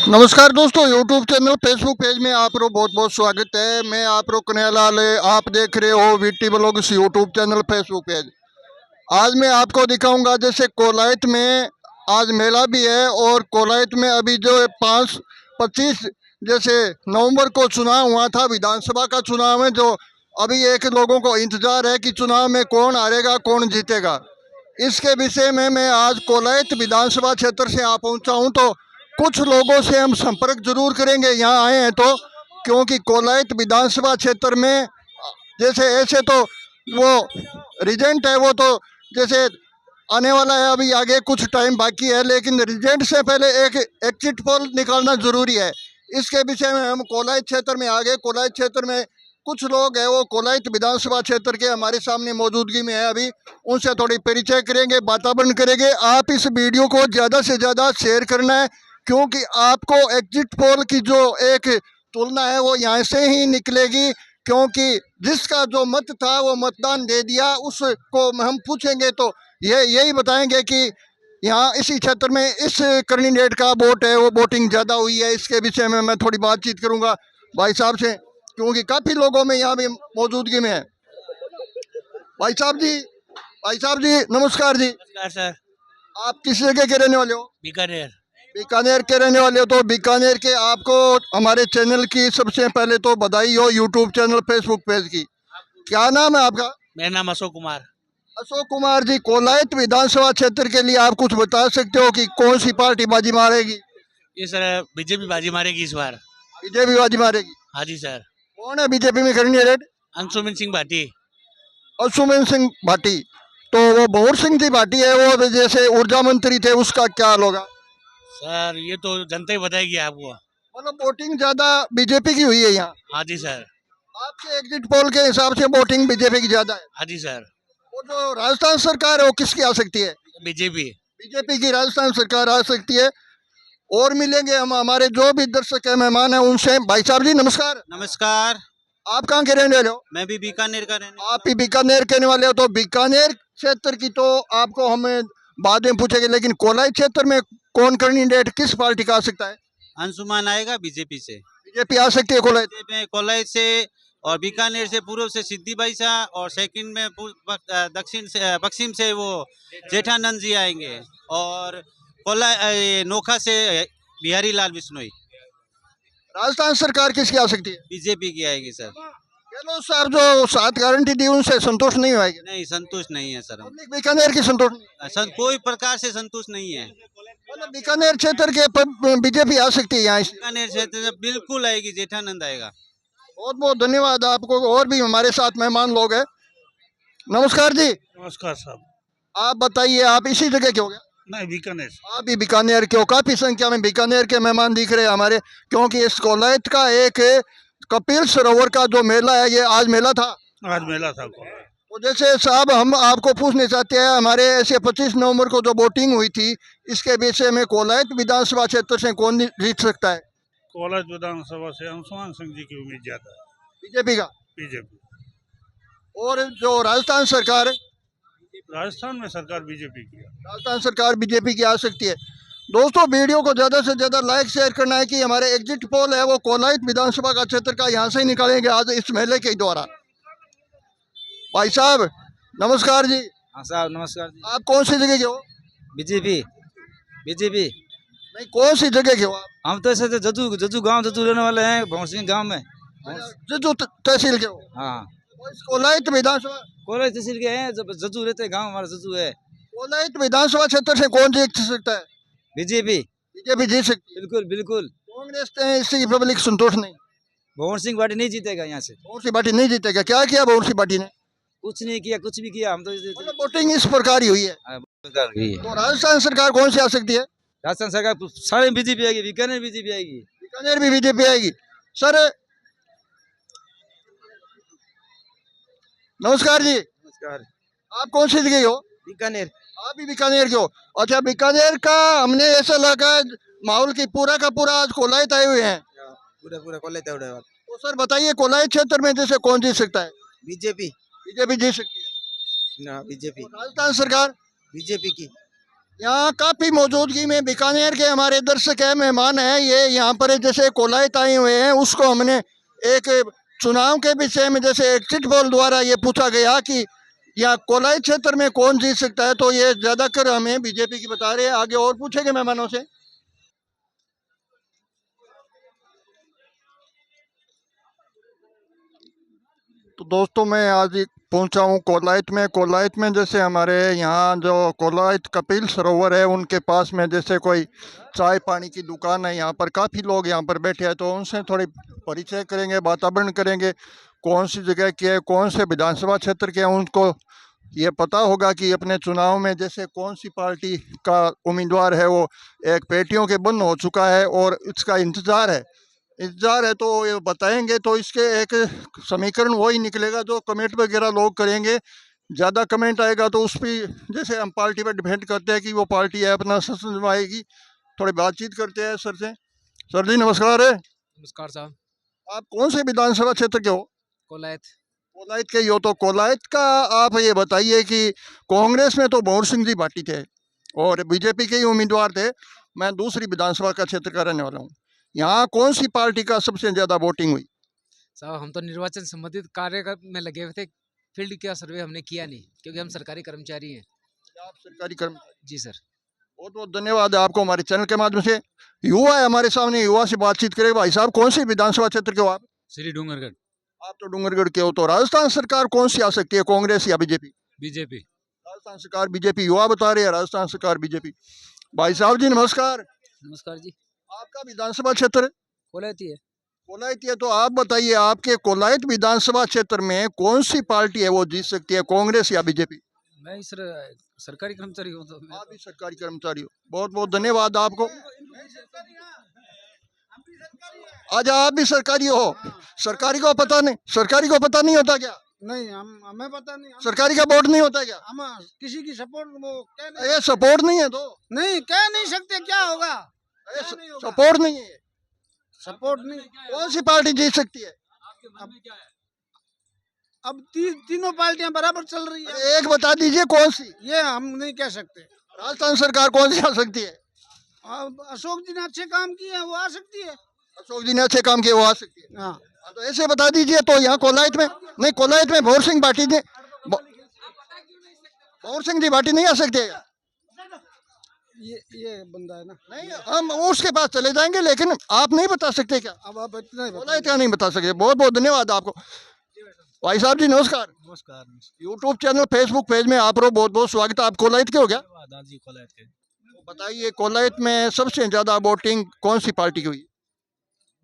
नमस्कार दोस्तों, YouTube channel Facebook page में आप लोग बहुत बहुत स्वागत है। मैं आप लोग कन्हैयालाल है। आप देख रहे हो VT blogs YouTube channel Facebook page. आज मैं आपको दिखाऊंगा जैसे कोलायत में आज मेला भी है और कोलायत में अभी जो 5-25 जैसे नवंबर को चुनाव हुआ था, विधानसभा का चुनाव है, जो अभी एक लोगों को इंतजार है कि चुनाव में कौन हारेगा कौन जीतेगा। इसके विषय में मैं आज कोलायत विधानसभा क्षेत्र से आ पहुंचा हूं, तो कुछ लोगों से हम संपर्क जरूर करेंगे यहाँ आए हैं तो, क्योंकि कोलायत विधानसभा क्षेत्र में जैसे ऐसे तो वो रिजेंट है, वो तो जैसे आने वाला है, अभी आगे कुछ टाइम बाकी है, लेकिन रिजेंट से पहले एक एग्जिट पोल निकालना जरूरी है। इसके विषय में हम कोलायत क्षेत्र में आ गए। कोलायत क्षेत्र में कुछ लोग हैं, वो कोलायत विधानसभा क्षेत्र के हमारे सामने मौजूदगी में है। अभी उनसे थोड़ी परिचय करेंगे, वातावरण करेंगे। आप इस वीडियो को ज़्यादा से ज़्यादा शेयर करना है, क्योंकि आपको एग्जिट पोल की जो एक तुलना है वो यहाँ से ही निकलेगी, क्योंकि जिसका जो मत था वो मतदान दे दिया, उसको हम पूछेंगे तो ये यही बताएंगे कि यहाँ इसी क्षेत्र में इस कैंडिडेट का वोट है, वो वोटिंग ज़्यादा हुई है। इसके विषय में मैं थोड़ी बातचीत करूँगा भाई साहब से, क्योंकि काफ़ी लोगों में यहाँ भी मौजूदगी में है। भाई साहब जी नमस्कार जी। नमस्कार सर। आप किस जगह के रहने वाले हो? बीकानेर। बीकानेर के रहने वाले हो, तो बीकानेर के आपको हमारे चैनल की सबसे पहले तो बधाई हो, यूट्यूब चैनल फेसबुक पेज की। क्या नाम है आपका? मेरा नाम अशोक कुमार। अशोक कुमार जी, कोलायत विधानसभा क्षेत्र के लिए आप कुछ बता सकते हो कि कौन सी पार्टी बाजी मारेगी? ये सर बीजेपी बाजी मारेगी इस बार। बीजेपी बाजी मारेगी। हाँ जी सर। कौन है बीजेपी में कैंडिडेट? अंशुमन सिंह भाटी। अंशुमन सिंह भाटी। तो वो भंवर सिंह जी भाटी है, वो जैसे ऊर्जा मंत्री थे, उसका क्या हाल होगा? सर ये तो जनता ही बताएगी आपको। मतलब वोटिंग ज्यादा बीजेपी की हुई है यहाँ? हाँ जी सर। आपके एग्जिट पोल के हिसाब से वोटिंग बीजेपी की ज्यादा है? हाँ जी सर। वो जो राजस्थान सरकार है वो किसकी आ सकती है? बीजेपी। बीजेपी की राजस्थान सरकार आ सकती है। और मिलेंगे हम हमारे जो भी दर्शक है, मेहमान है, उनसे। भाई साहब जी नमस्कार। नमस्कार। आप कहाँ के रहने वाले हो? मैं भी बीकानेर का रहने। आप ही बीकानेर के रहने वाले हो, तो बीकानेर क्षेत्र की तो आपको हमें बाद में पूछेंगे, लेकिन कोलाई क्षेत्र में कौन कैंडिडेट किस पार्टी का आ सकता है? अंशुमान आएगा बीजेपी से। बीजेपी आ सकती है कोलाई? में कोलाई से और बीकानेर से पूर्व से सिद्धि बाई शाह और सेकंड में दक्षिण से पश्चिम से वो जेठानंद जी आएंगे और कोलाई नोखा से बिहारी लाल बिश्नोई। राजस्थान सरकार किसकी आ सकती है? बीजेपी की आएगी सर। गहलोत साहब जो 7 गारंटी दी उनसे संतोष नहीं होगी? नहीं, संतुष्ट नहीं है सर हम। पब्लिक बीकानेर की संतोष नहीं? कोई प्रकार से संतुष्ट नहीं है। मतलब बीकानेर क्षेत्र के बीजेपी आ सकती है यहाँ? बीकानेर क्षेत्र से बिल्कुल आएगी, जेठानंद आएगा। बहुत बहुत धन्यवाद आपको। और भी हमारे साथ मेहमान लोग हैं। नमस्कार जी। नमस्कार साहब। आप बताइए, आप इसी जगह के हो गए? नहीं, बीकानेर। आप भी बीकानेर के हो? काफी संख्या में बीकानेर के मेहमान दिख रहे हैं हमारे, क्योंकि इस कोलायत का एक कपिल सरोवर का जो मेला है, ये आज मेला था। आज मेला था। तो जैसे साहब हम आपको पूछने चाहते हैं, हमारे ऐसे 25 नवंबर को जो वोटिंग हुई थी, इसके विषय में कोलायत विधानसभा क्षेत्र से कौन जीत सकता है? कोलायत विधानसभा से अंशुमान सिंह जी की उम्मीद ज्यादा है। बीजेपी का? बीजेपी। और जो राजस्थान सरकार है? राजस्थान में सरकार बीजेपी की है। राजस्थान सरकार बीजेपी की आ सकती है। दोस्तों, वीडियो को ज़्यादा से ज़्यादा लाइक शेयर करना है कि हमारे एग्जिट पोल है वो कोलायत विधानसभा का क्षेत्र का यहाँ से ही निकालेंगे आज इस मेले के द्वारा। भाई साहब नमस्कार जी। हाँ साहब नमस्कार जी। आप कौन सी जगह के हो? बीजेपी। बीजेपी। नहीं, कौन सी जगह के हो आप? हम तो ऐसे जजू जजू गांव जजू रहने वाले हैं, भंवर सिंह गांव में। जो तहसील के हो? हाँ। और इस कोलायत विधानसभा? कोलायत तहसील के हैं, जब जजू रहते हैं, गांव हमारा जजू है। कोलायत विधानसभा क्षेत्र से कौन जीत सकता है? बीजेपी। बीजेपी जीत सकती है? बिल्कुल बिल्कुल। कांग्रेस से इससे पब्लिक संतोष नहीं? भंवर सिंह पार्टी नहीं जीतेगा यहाँ से। भंवर सिंह पार्टी नहीं जीतेगा? क्या किया भंवर सिंह पार्टी ने? कुछ नहीं किया, कुछ भी किया हम तो। मतलब वोटिंग इस प्रकार ही हुई है। तो राजस्थान सरकार कौन सी आ सकती है? राजस्थान सरकार सारे बीजेपी आएगी, बीकानेर बीजेपी आएगी। बीकानेर भी बीजेपी आएगी। सर नमस्कार जी। नमस्कार। आप कौन सी जगह हो? बीकानेर। आप भी बीकानेर के हो? अच्छा, बीकानेर का हमने ऐसा लगा माहौल की पूरा का पूरा आज कोलायत आए हुए हैं। पूरा पूरा कोलायत। तो सर बताइए, कोलायत क्षेत्र में जैसे कौन जीत सकता है? बीजेपी। बीजेपी जीत सकती है। ना बीजेपी। राजस्थान सरकार? बीजेपी की। यहाँ काफी मौजूदगी में बीकानेर के हमारे दर्शक है, मेहमान है, ये यहाँ पर जैसे कोलायत आए हुए हैं, उसको हमने एक चुनाव के विषय में जैसे एग्जिट पोल द्वारा ये पूछा गया कि यहाँ कोलायत क्षेत्र में कौन जीत सकता है, तो ये ज्यादातर हमें बीजेपी की बता रहे हैं। आगे और पूछेंगे मेहमानों से। तो दोस्तों मैं आज पहुंचा हूँ कोलायत में। कोलायत में जैसे हमारे यहाँ जो कोलायत कपिल सरोवर है उनके पास में जैसे कोई चाय पानी की दुकान है, यहाँ पर काफ़ी लोग यहाँ पर बैठे हैं, तो उनसे थोड़ी परिचय करेंगे, वातावरण करेंगे, कौन सी जगह के है, कौन से विधानसभा क्षेत्र के हैं, उनको ये पता होगा कि अपने चुनाव में जैसे कौन सी पार्टी का उम्मीदवार है वो एक पेटियों के बंद हो चुका है और इसका इंतज़ार है, तो ये बताएंगे। तो इसके एक समीकरण वही निकलेगा जो कमेंट वगैरह लोग करेंगे, ज़्यादा कमेंट आएगा तो उस पर जैसे हम पार्टी पर डिपेंड करते हैं कि वो पार्टी है अपना समझवाएगी। थोड़ी बातचीत करते हैं सर से। सर जी नमस्कार है। नमस्कार साहब। आप कौन से विधानसभा क्षेत्र के हो? कोलायत। कोलायत के ही हो, तो कोलायत का आप ये बताइए कि कांग्रेस में तो भंवर सिंह जी भाटी थे और बीजेपी के ही उम्मीदवार थे। मैं दूसरी विधानसभा का क्षेत्र का रहने वाला हूँ। यहाँ कौन सी पार्टी का सबसे ज़्यादा वोटिंग हुई? साहब हम तो निर्वाचन संबंधित कार्य में लगे हुए थे, फील्ड का सर्वे हमने किया नहीं क्योंकि हम सरकारी कर्मचारी हैं। आप सरकारी कर्म। जी सर। बहुत बहुत धन्यवाद है आपको हमारे चैनल के माध्यम से। युवा है हमारे सामने, युवा से बातचीत करेंगे। भाई साहब कौन सी विधानसभा क्षेत्र के हो आप? श्री डूंगरगढ़। आप तो डूंगरगढ़ के हो, तो राजस्थान सरकार कौन सी आ सकती है, कांग्रेस या बीजेपी? बीजेपी। राजस्थान सरकार बीजेपी, युवा बता रहे हैं राजस्थान सरकार बीजेपी। भाई साहब जी नमस्कार। नमस्कार जी। आपका विधानसभा क्षेत्र है कोलायत ही है। कोलायत है, तो आप बताइए आपके कोलायत विधानसभा क्षेत्र में कौन सी पार्टी है वो जीत सकती है, कांग्रेस या बीजेपी? मैं सर सरकारी कर्मचारी हूँ तो आप भी सरकारी कर्मचारी हो, बहुत बहुत धन्यवाद आपको। आज आप भी सरकारी हो। सरकारी को पता नहीं, सरकारी को पता नहीं होता क्या? नहीं, हम हमें पता नहीं। सरकारी का वोट नहीं होता क्या? हम किसी की सपोर्ट वो कह नहीं, ये सपोर्ट नहीं है तो नहीं कह नहीं सकते क्या होगा। ये सपोर्ट नहीं है। सपोर्ट नहीं। कौन सी पार्टी जीत सकती है? अब तीनों पार्टियां बराबर चल रही है। अरे एक बता दीजिए कौन सी। ये हम नहीं कह सकते। राजस्थान सरकार कौन सी आ सकती है? अब अशोक जी ने अच्छे काम किए हैं, वो आ सकती है। अशोक जी ने अच्छे काम किए, वो आ सकती है। हाँ, हाँ, तो ऐसे बता दीजिए। तो यहाँ कोलायत में नहीं, कोलायत में भंवर सिंह भाटी ने भंवर सिंह जी भाटी नहीं आ सकते? ये बंदा है ना। नहीं, हम उसके पास चले जाएंगे, लेकिन आप नहीं बता सकते क्या? अब आप इतना ही कोलायत का नहीं बता सकते। बहुत बहुत धन्यवाद आपको। भाई साहब जी नमस्कार। नमस्कार। यूट्यूब चैनल फेसबुक पेज में आप लोग बहुत बहुत स्वागत है। आप कोलायत के हो क्या? जी कोलायत के। बताइए कोलायत में सबसे ज्यादा वोटिंग कौन सी पार्टी की हुई?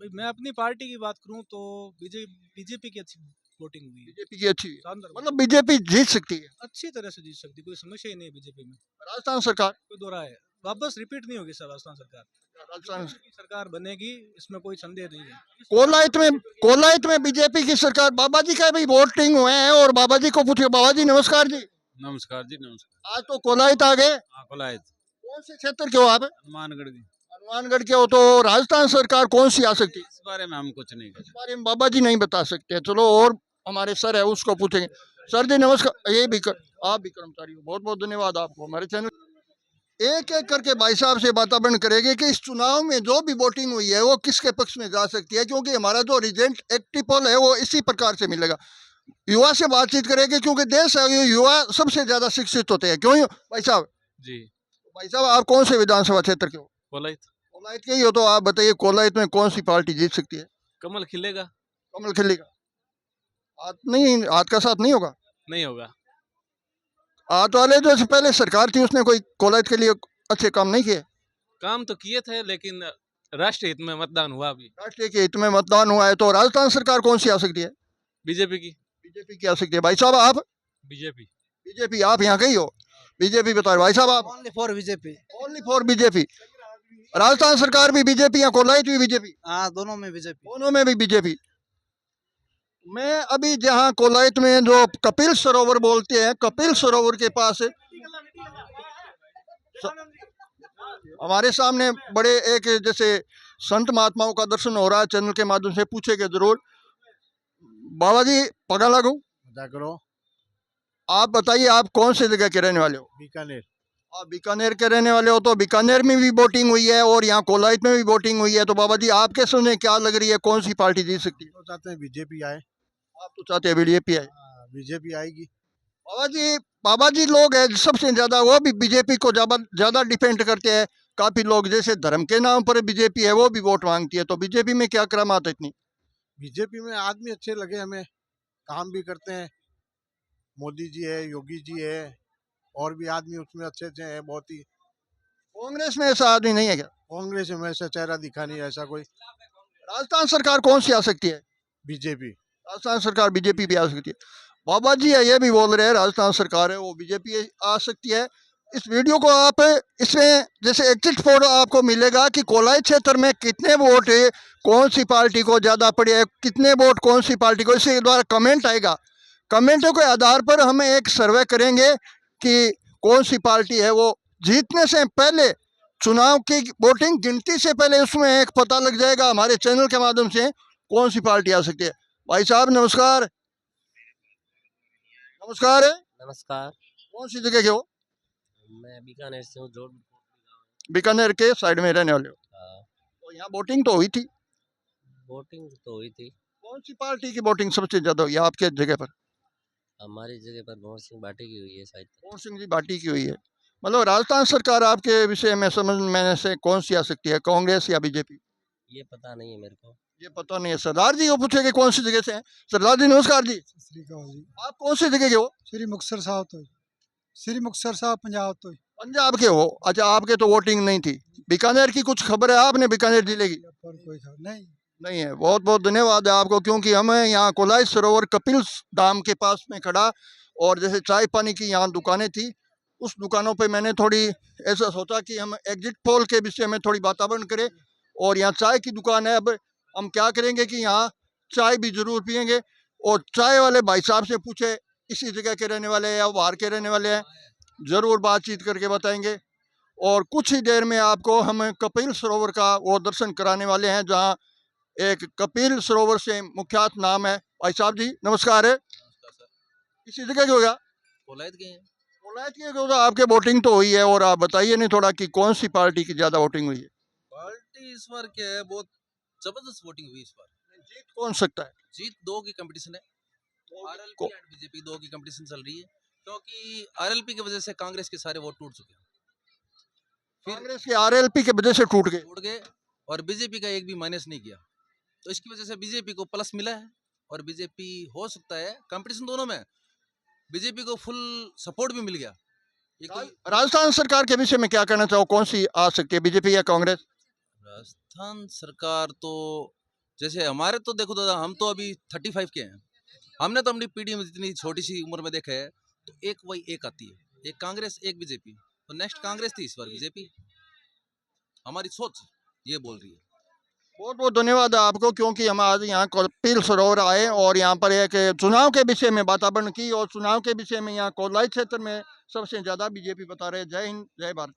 भाई मैं अपनी पार्टी की बात करूं तो बीजेपी की अच्छी वोटिंग हुई है। बीजेपी की अच्छी, शानदार, मतलब बीजेपी जीत सकती है अच्छी तरह से जीत सकती, कोई समस्या ही नहीं है बीजेपी में। राजस्थान सरकार। कोई दो राय है, वापस रिपीट नहीं होगी सर राजस्थान सरकार। राजस्थान की सरकार बनेगी, इसमें कोई संदेह नहीं है। कोलायत में बीजेपी की सरकार। बाबा जी का भी वोटिंग हुए हैं और बाबा जी को पूछिए। बाबा जी नमस्कार जी। नमस्कार जी नमस्कार। आज तो कोलायत आ गए। हाँ कोलायत कौन से क्षेत्र के हो आप? हनुमानगढ़ की। हनुमानगढ़ के हो, तो राजस्थान सरकार कौन सी आ सकती है? इस बारे में हम कुछ नहीं इस कहते। बारे में बाबा जी नहीं बता सकते। चलो और हमारे सर है उसको पूछेंगे। सर जी नमस्कार। ये भी आप भी कर्मचारी हो, बहुत बहुत धन्यवाद आपको हमारे चैनल। एक एक करके भाई साहब से वातावरण करेंगे कि इस चुनाव में जो भी वोटिंग हुई है वो किसके पक्ष में जा सकती है, क्योंकि हमारा जो रिजल्ट एक्टिव पोल है वो इसी प्रकार से मिलेगा। युवा से बातचीत करेंगे क्योंकि देश है, युवा सबसे ज्यादा शिक्षित होते हैं। क्यों भाई साहब? जी भाई साहब आप कौन से विधानसभा क्षेत्र के हो? कोलायत। कोलायत के ही हो, तो आप बताइए कोलायत में कौन सी पार्टी जीत सकती है? कमल खिलेगा। कमल खिलेगा। हाथ नहीं, हाथ का साथ नहीं होगा। नहीं होगा। हाथ वाले जो से पहले सरकार थी उसने कोई कोलायत के लिए अच्छे काम नहीं किए। काम तो किए थे लेकिन राष्ट्रीय हित में मतदान हुआ अभी। राष्ट्रीय के हित में मतदान हुआ है, तो राजस्थान सरकार कौन सी आ सकती है? बीजेपी की। बीजेपी की आ सकती है। भाई साहब आप? बीजेपी। बीजेपी, आप यहाँ के ही हो, बीजेपी बता रहे। भाई साहब आप? Only for BJP. Only for BJP. Rajasthan सरकार भी बीजेपी या कोलायत भी बीजेपी? हाँ, दोनों में बीजेपी। दोनों में भी बीजेपी। मैं अभी जहाँ कोलायत में जो कपिल सरोवर बोलते हैं, कपिल सरोवर के पास हमारे सामने बड़े एक जैसे संत महात्माओं का दर्शन हो रहा है। चैनल के माध्यम से पूछेंगे जरूर। बाबा जी पगा लागू, जागरो आप बताइए आप कौन से जगह के रहने वाले हो? बीकानेर। आप बीकानेर के रहने वाले हो, तो बीकानेर में भी वोटिंग हुई है और यहाँ कोलायत में भी वोटिंग हुई है, तो बाबा जी आपके सुनने क्या लग रही है, कौन सी पार्टी जीत सकती है? तो चाहते हैं बीजेपी आए। आप तो चाहते हैं बीजेपी आए। बीजेपी आएगी। बाबा जी लोग हैं सबसे ज्यादा, वो भी बीजेपी को ज्यादा ज्यादा डिपेंड करते हैं। काफी लोग जैसे धर्म के नाम पर बीजेपी है वो भी वोट मांगती है, तो बीजेपी में क्या करामात है इतनी? बीजेपी में आदमी अच्छे लगे हमें, काम भी करते हैं। मोदी जी है, योगी जी है, और भी आदमी उसमें अच्छे अच्छे हैं बहुत ही। कांग्रेस में ऐसा आदमी नहीं है क्या? कांग्रेस में ऐसा चेहरा दिखा नहीं ऐसा कोई। राजस्थान सरकार कौन सी आ सकती है? बीजेपी। राजस्थान सरकार बीजेपी भी आ सकती है। बाबा जी है ये भी बोल रहे हैं राजस्थान सरकार है वो बीजेपी आ सकती है। इस वीडियो को आप इसमें जैसे एग्जिट पोल आपको मिलेगा कि कोलाई क्षेत्र में कितने वोट है, कौन सी पार्टी को ज़्यादा पड़े है, कितने वोट कौन सी पार्टी को, इसके द्वारा कमेंट आएगा। कमेंटों के आधार पर हम एक सर्वे करेंगे कि कौन सी पार्टी है वो जीतने से पहले, चुनाव की वोटिंग गिनती से पहले उसमें एक पता लग जाएगा हमारे चैनल के माध्यम से कौन सी पार्टी आ सकती है। भाई साहब नमस्कार। नमस्कार। नमस्कार। कौन सी जगह के हो? मैं बीकानेर से हूँ, जोड़। बीकानेर के साइड में रहने वाले हो? हाँ, तो यहाँ वोटिंग तो हुई थी, वोटिंग तो हुई थी। कौन सी पार्टी की वोटिंग सबसे ज्यादा हुई है आपके जगह पर? हमारी जगह पर भंवर सिंह भाटी की हुई है शायद। कौन सिंह जी भाटी की हुई है। मतलब राजस्थान सरकार आपके विषय में समझ में से कौन सी आ सकती है, कांग्रेस या बीजेपी? ये पता नहीं है मेरे को। ये पता नहीं है। सरदार जी को पूछेंगे कौन सी जगह से हैं। सरदार जी नमस्कार जी। ਸ੍ਰੀ ਅਕਾਲ ਜੀ। आप कौन सी जगह के हो? ਸ੍ਰੀ ਮੁਕਤਸਰ ਸਾਹਿਬ ਤੋਂ ਸ੍ਰੀ ਮੁਕਤਸਰ ਸਾਹਿਬ ਪੰਜਾਬ ਤੋਂ पंजाब के हो? अच्छा, आपके तो वोटिंग नहीं थी। बीकानेर की कुछ खबर है आपने बीकानेर जिले की? पर कोई खबर नहीं। नहीं है। बहुत बहुत धन्यवाद है आपको, क्योंकि हमें यहाँ कोलाई सरोवर कपिल धाम के पास में खड़ा, और जैसे चाय पानी की यहाँ दुकानें थी, उस दुकानों पे मैंने थोड़ी ऐसा सोचा कि हम एग्जिट पोल के विषय में थोड़ी वातावरण करें। और यहाँ चाय की दुकान है, अब हम क्या करेंगे कि यहाँ चाय भी जरूर पियेंगे, और चाय वाले भाई साहब से पूछे इसी जगह के रहने वाले हैं या बाहर के रहने वाले हैं, जरूर बातचीत करके बताएंगे। और कुछ ही देर में आपको हम कपिल सरोवर का वो दर्शन कराने वाले हैं, जहाँ एक कपिल सरोवर से मुख्यात नाम है। भाई साहब जी नमस्कार है। इसी जगह हो गया कोलायत गए हैं। कोलायत के तो आपके वोटिंग तो हुई है, और आप बताइए नहीं थोड़ा कि कौन सी पार्टी की ज्यादा वोटिंग हुई है? पार्टी इस बार क्या है, बहुत जबरदस्त वोटिंग हुई इस बार। जीत कौन सकता है? जीत दो की कंपटीशन है, आरएलपी एंड बीजेपी दो की कंपटीशन चल रही है, क्योंकि आरएलपी की वजह से कांग्रेस के सारे वोट टूट चुके हैं। कांग्रेस के आरएलपी के वजह से टूट गए, और बीजेपी का एक भी माइनस नहीं किया, तो इसकी वजह से बीजेपी को प्लस मिला है। और बीजेपी हो सकता है कंपटीशन दोनों में बीजेपी को फुल सपोर्ट भी मिल गया। राजस्थान सरकार के विषय में क्या कहना चाहो, कौन सी आ सकती है, बीजेपी या कांग्रेस? राजस्थान सरकार तो जैसे हमारे तो देखो दादा, हम तो अभी 35 के हैं, हमने तो अपनी पीढ़ी में जितनी छोटी सी उम्र में देखा है, तो एक वही एक आती है, एक कांग्रेस एक बीजेपी, तो नेक्स्ट कांग्रेस थी, इस बार बीजेपी। हमारी सोच ये बोल रही है। बहुत बहुत धन्यवाद आपको, क्योंकि हम आज यहाँ कपिल सरोवर आए और यहाँ पर एक चुनाव के विषय में वातावरण की, और चुनाव के विषय में यहाँ कोलाई क्षेत्र में सबसे ज्यादा बीजेपी बता रहे। जय हिंद, जय भारत।